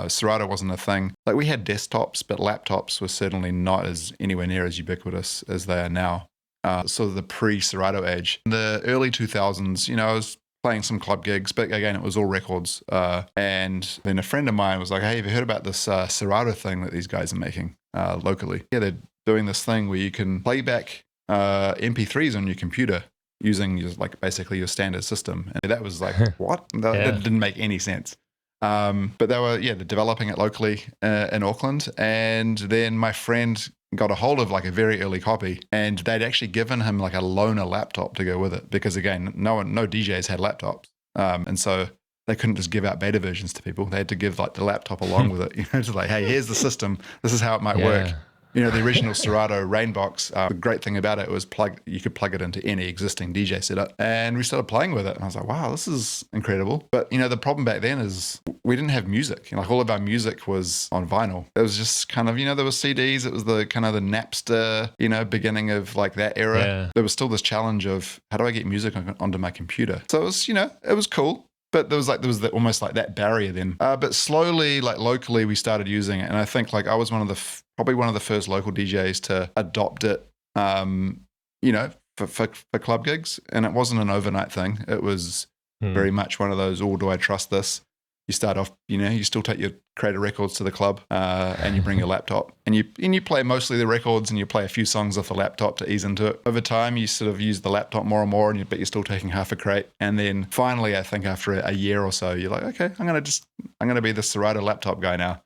Serato wasn't a thing. Like we had desktops, but laptops were certainly not as anywhere near as ubiquitous as they are now. Sort of the pre-Serato age. In the early 2000s, I was playing some club gigs, but again, it was all records. And then a friend of mine was like, hey, have you heard about this Serato thing that these guys are making locally? Yeah, they're doing this thing where you can play back MP3s on your computer using basically your standard system. And that was like, what? That didn't make any sense. But they're developing it locally in Auckland. And then my friend got a hold of like a very early copy, and they'd actually given him like a loaner laptop to go with it, because again, no DJs had laptops. And so they couldn't just give out beta versions to people. They had to give like the laptop along with it, to like, hey, here's the system. This is how it might work. The original Serato Rainbox, the great thing about it was you could plug it into any existing DJ setup. And we started playing with it. And I was like, wow, this is incredible. But, the problem back then is we didn't have music. Like all of our music was on vinyl. It was just kind of, there were CDs. It was the kind of the Napster, beginning of like that era. Yeah. There was still this challenge of how do I get music onto my computer? So it was, it was cool. But there was almost like that barrier then. But slowly, like locally, we started using it. And I think like I was probably one of the first local DJs to adopt it, for club gigs. And it wasn't an overnight thing. It was very much one of those, do I trust this? You start off, you still take your Creator Records to the club and you bring your laptop and you play mostly the records and you play a few songs off the laptop to ease into it. Over time, you sort of use the laptop more and more, but you're still taking half a crate. And then finally, I think after a year or so, you're like, okay, I'm going to be the Serato laptop guy now.